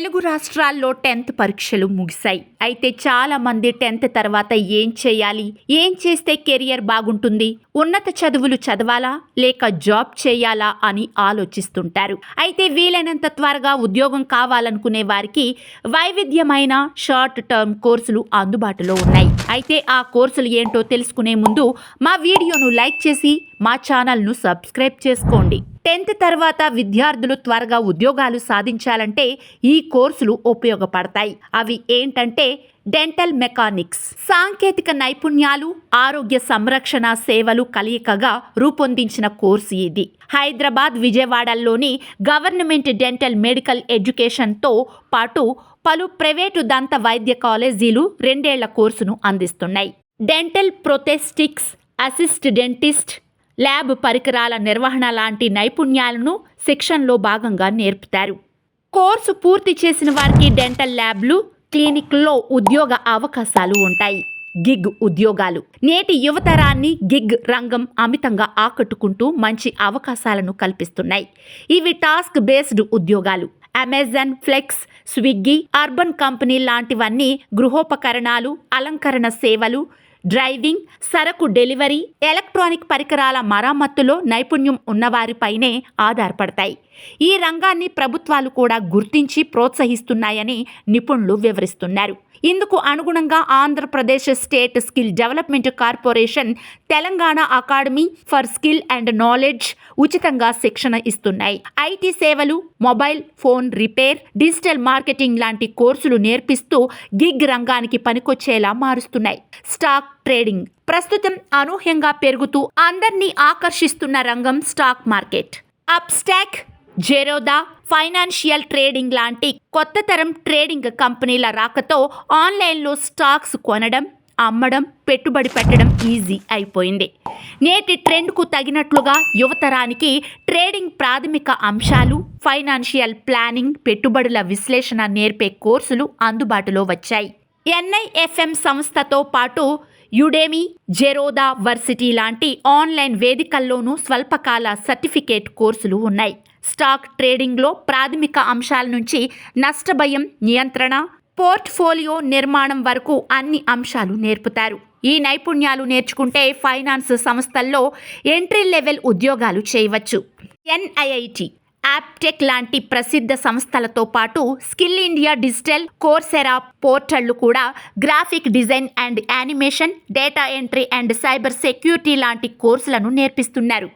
తెలుగు రాష్ట్రాల్లో 10th పరీక్షలు ముగిశాయి. అయితే చాలా మంది 10th తర్వాత ఏం చేయాలి, ఏం చేస్తే కెరియర్ బాగుంటుంది, ఉన్నత చదువులు చదవాలా లేక జాబ్ చేయాలా అని ఆలోచిస్తుంటారు. అయితే వీలైనంత త్వరగా ఉద్యోగం కావాలనుకునే వారికి వైవిధ్యమైన షార్ట్ టర్మ్ కోర్సులు అందుబాటులో ఉన్నాయి. అయితే ఆ కోర్సులు ఏంటో తెలుసుకునే ముందు మా వీడియోను లైక్ చేసి మా ఛానల్ను సబ్స్క్రైబ్ చేసుకోండి. 10th తర్వాత విద్యార్థులు త్వరగా ఉద్యోగాలు సాధించాలంటే ఈ కోర్సులు ఉపయోగపడతాయి. అవి ఏంటంటే డెంటల్ మెకానిక్స్. సాంకేతిక నైపుణ్యాలు, ఆరోగ్య సంరక్షణ సేవలు కలయికగా రూపొందించిన కోర్సు ఇది. హైదరాబాద్, విజయవాడల్లోని గవర్నమెంట్ డెంటల్ మెడికల్ ఎడ్యుకేషన్తో పాటు పలు ప్రైవేటు దంత వైద్య కాలేజీలు 2 ఏళ్ల కోర్సును అందిస్తున్నాయి. డెంటల్ ప్రొథెస్టిక్స్, అసిస్ట్ డెంటిస్ట్, ల్యాబ్ పరికరాల నిర్వహణ లాంటి నైపుణ్యాలను శిక్షణలో భాగంగా నేర్పుతారు. కోర్సు పూర్తి చేసిన వారికి డెంటల్ ల్యాబ్లు, క్లినిక్ల్లో ఉద్యోగ అవకాశాలు ఉంటాయి. గిగ్ ఉద్యోగాలు. నేటి యువతరాన్ని గిగ్ రంగం అమితంగా ఆకట్టుకుంటూ మంచి అవకాశాలను కల్పిస్తున్నాయి. ఇవి టాస్క్ బేస్డ్ ఉద్యోగాలు. Amazon, Flex, Swiggy, Urban Company లాంటివన్నీ గృహోపకరణాలు, అలంకరణ సేవలు, డ్రైవింగ్, సరకు డెలివరీ, ఎలక్ట్రానిక్ పరికరాల మరమ్మతులో నైపుణ్యం ఉన్నవారిపైనే ఆధారపడతాయి. ఈ రంగాన్ని ప్రభుత్వాలు కూడా గుర్తించి ప్రోత్సహిస్తున్నాయని నిపుణులు వివరిస్తున్నారు. ఇందుకు అనుగుణంగా Andhra Pradesh state skill development corporation, Telangana academy for skill and knowledge ఉచితంగా శిక్షణ ఇస్తున్నాయి. ఐటీ సేవలు, mobile phone repair, digital marketing లాంటి కోర్సులు నేర్పిస్తూ గిగ్ రంగానికి పనికొచ్చేలా మారుస్తున్నాయి. Stock trading. ప్రస్తుతం అనూహ్యంగా పెరుగుతూ అందరినీ ఆకర్షిస్తున్న రంగం stock market. Upstox, Zerodha, financial trading లాంటి కొత్త తరం ట్రేడింగ్ కంపెనీల రాకతో ఆన్లైన్లో స్టాక్స్ కొనడం, అమ్మడం, పెట్టుబడి పెట్టడం ఈజీ అయిపోయింది. నేటి ట్రెండ్కు తగినట్లుగా యువతరానికి ట్రేడింగ్ ప్రాథమిక అంశాలు, ఫైనాన్షియల్ ప్లానింగ్, పెట్టుబడుల విశ్లేషణ నేర్పే కోర్సులు అందుబాటులో వచ్చాయి. NIFM సంస్థతో పాటు యుడెమీ, జెరోదా వర్సిటీ లాంటి ఆన్లైన్ వేదికల్లోనూ స్వల్పకాల సర్టిఫికేట్ కోర్సులు ఉన్నాయి. స్టాక్ ట్రేడింగ్లో ప్రాథమిక అంశాల నుంచి నష్టభయం నియంత్రణ, పోర్ట్ఫోలియో నిర్మాణం వరకు అన్ని అంశాలు నేర్పుతారు. ఈ నైపుణ్యాలు నేర్చుకుంటే ఫైనాన్స్ సంస్థల్లో ఎంట్రీ లెవెల్ ఉద్యోగాలు చేయవచ్చు. NIIT, యాప్టెక్ లాంటి ప్రసిద్ధ సంస్థలతో పాటు స్కిల్ ఇండియా డిజిటల్, కోర్సెరా పోర్టళ్లు కూడా graphic design and animation, data entry and cyber security లాంటి కోర్సులను నేర్పిస్తున్నారు.